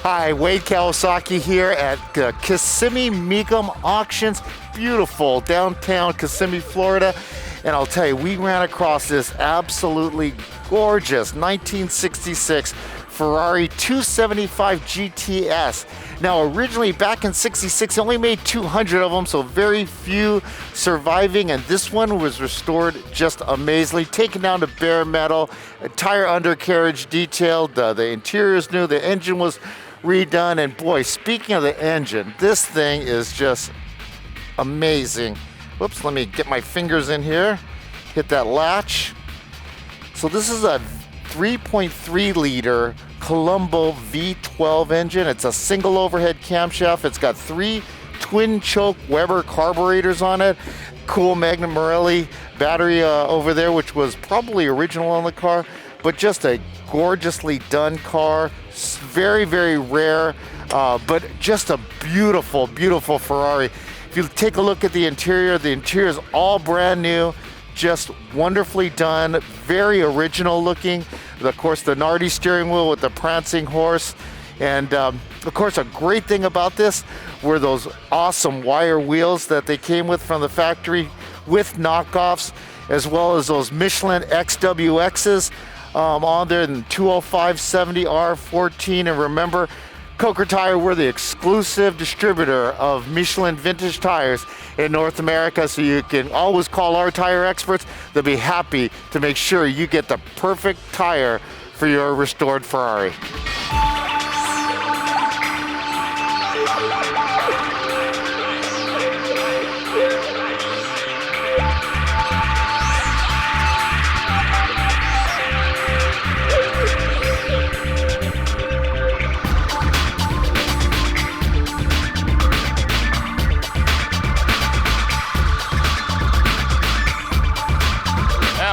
Hi, Wade Kawasaki here at Kissimmee Mecum Auctions. Beautiful downtown Kissimmee, Florida. And I'll tell you, we ran across this absolutely gorgeous 1966 Ferrari 275 GTS. Now, originally back in '66, they only made 200 of them, so very few surviving. And this one was restored just amazingly, taken down to bare metal, entire undercarriage detailed. The interior is new, the engine was redone. And boy, speaking of the engine, this thing is just amazing. Whoops, let me get my fingers in here, hit that latch. So this is a 3.3 liter Colombo V12 engine. It's a single overhead camshaft. It's got 3 twin choke Weber carburetors on it. Cool Magnum Morelli battery over there, which was probably original on the car, but just a gorgeously done car. Very, very rare, but just a beautiful, beautiful Ferrari. If you take a look at the interior is all brand new, just wonderfully done, very original looking. Of course, the Nardi steering wheel with the prancing horse. And of course, a great thing about this were those awesome wire wheels that they came with from the factory with knockoffs, as well as those Michelin XWXs on there, and 205/70 R14. And remember, Coker Tire, we're the exclusive distributor of Michelin vintage tires in North America, so you can always call our tire experts. They'll be happy to make sure you get the perfect tire for your restored Ferrari.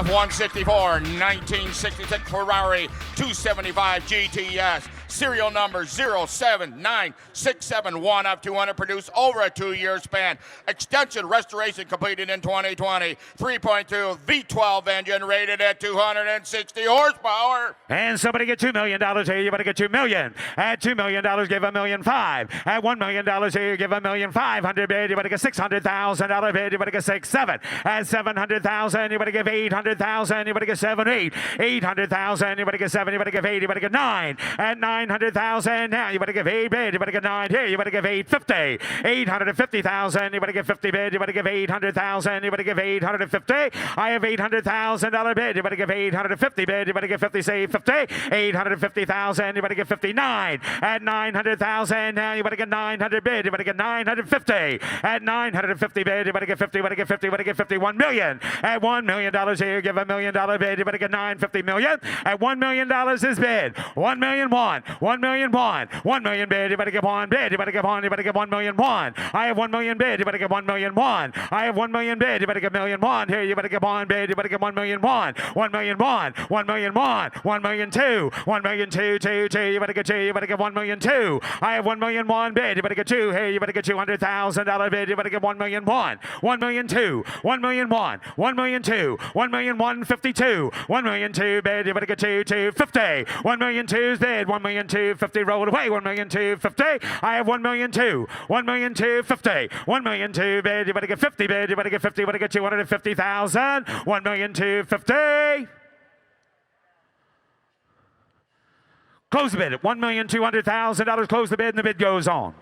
F-164 1966 Ferrari 275 GTS, serial number 079671 of 200, produced over a 2-year span. Extension restoration completed in 2020. 3.2 V12 engine rated at 260 horsepower. And somebody get $2 million here, you better get $2 million. At $2 million, give $1.5 million. At $1 million here, give $1,500,000 bid, you better get $600,000 bid, you better get 6-7. At $700,000, you better give $800,000, you better get 7-8. $800,000, you better get 7, you better give 8, you better get 9. At $900,000, now you better give 8 bid, you better get 9 here, you better give 850. $850,000, you better give 50 bid, you better give 800,000, you better give 850. I have $800,000 bid, you better give 850 bid, you better give 50, say 50. 850,000, you better get 59. At 900,000, now you better get 900 bid, you better get 950. At 950 bid, you better get 50, you better get 50, you better get 50. $1 million. At $1 million here, give $1 million bid, you better get 950 million. At $1 million is bid. 1,000,001. 1,000,001. 1 million bid, you better get 1 bid, you better get 1, you better get 1,000,001. I have 1 million bid, you better get 1,000,001. I have 1 million bid, you better get 1,000,001. Here, you better get 1 bid, you better get 1,000,001. 1,000,001. 1,000,001. 1,000,002. 1,000,002. You better get 2, you better get 1,000,002. I have 1,000,001 bid, you better get 2. Hey, you better get $200,000 bid, you better get 1,000,001. 1,000,002. 1,000,001. 1,000,002. 1,000,152. 1,000,002 bid, you better get 2,250. 1,000,002's bid, 1,000,250 rolled away. 1,000,250. I have 1,000,002. 1,000,250. 1,000,002 bid, you better get 50 bid, you better get 50, you better get 250,000. 1,000,250. Close the bid at $1,200,000. Close the bid, and the bid goes on.